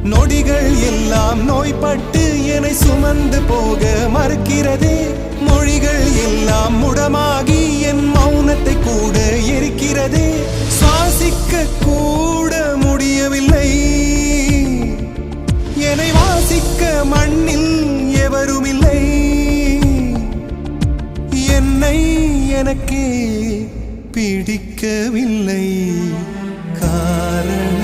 நொடிகள் எல்லாம் நோய்பட்டு என்னை சுமந்து போக மறுக்கிறதே. மொழிகள் எல்லாம் முடமாகி என் மௌனத்தை கூட எரிக்கிறதே. சுவாசிக்க கூட முடியவில்லை, என்னை வாசிக்க மண்ணில் எவருமில்லை. என்னை எனக்கே பிடிக்கவில்லை காரணம்